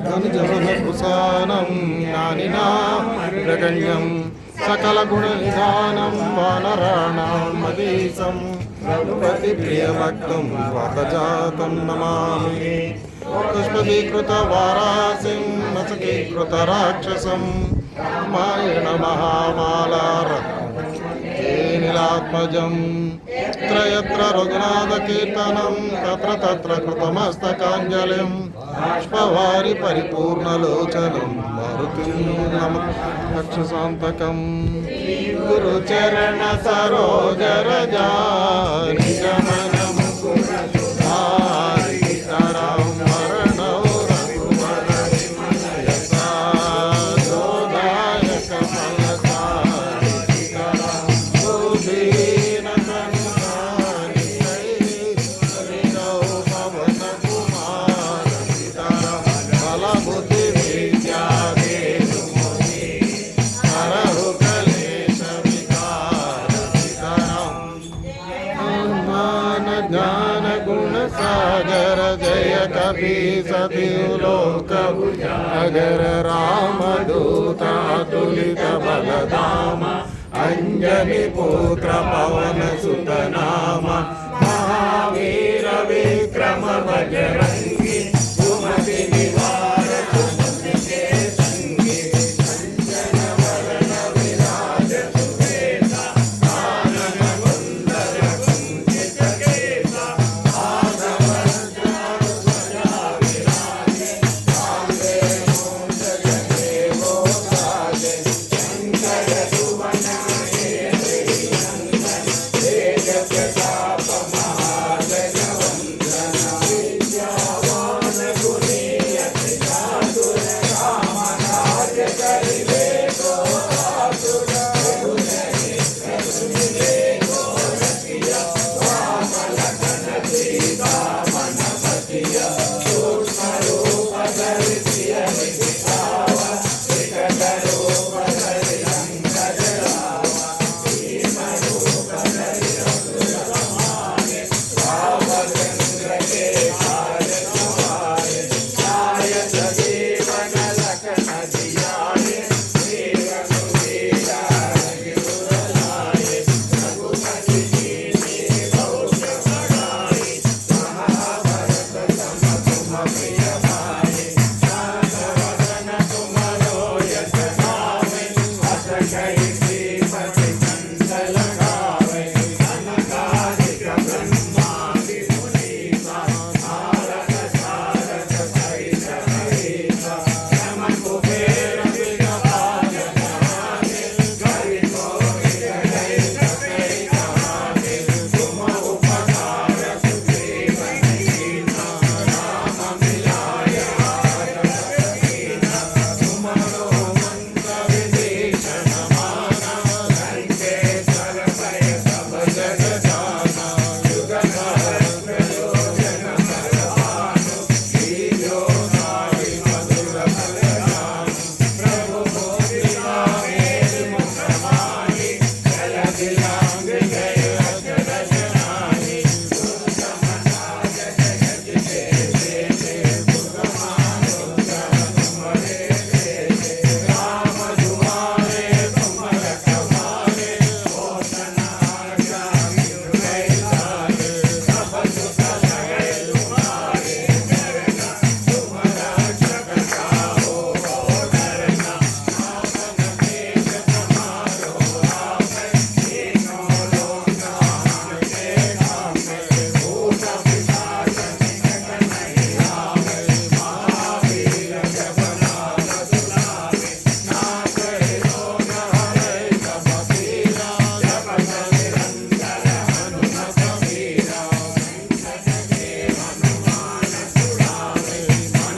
ధనుజవనపుసానం జ్ఞానినామగ్రగణ్యం సకలగుణనిధానం వానరాణాం మదీశం రఘుపతి ప్రియభక్తం వాతజాతం నమామి. పుష్పీకృతవారాసిం నచకీకృత రాక్షసం రామాయణ మహామాలారత్నీలాత్మజం యత్ర యత్ర రఘునాథకీర్తనం తత్ర తత్ర కృతమస్తకాంజలిం పుష్పవారి పరిపూర్ణలోచనం మారుతిం నమః రక్షసాంతకం. గురుచరణ సరోజరజా నిజమన ज्ञान गुण सागर जय कपि सतिलोक उजागर रामदूता तुलित बलधाम अंजनी पुत्र पवन सुत नाम महावीर विक्रम बजरंग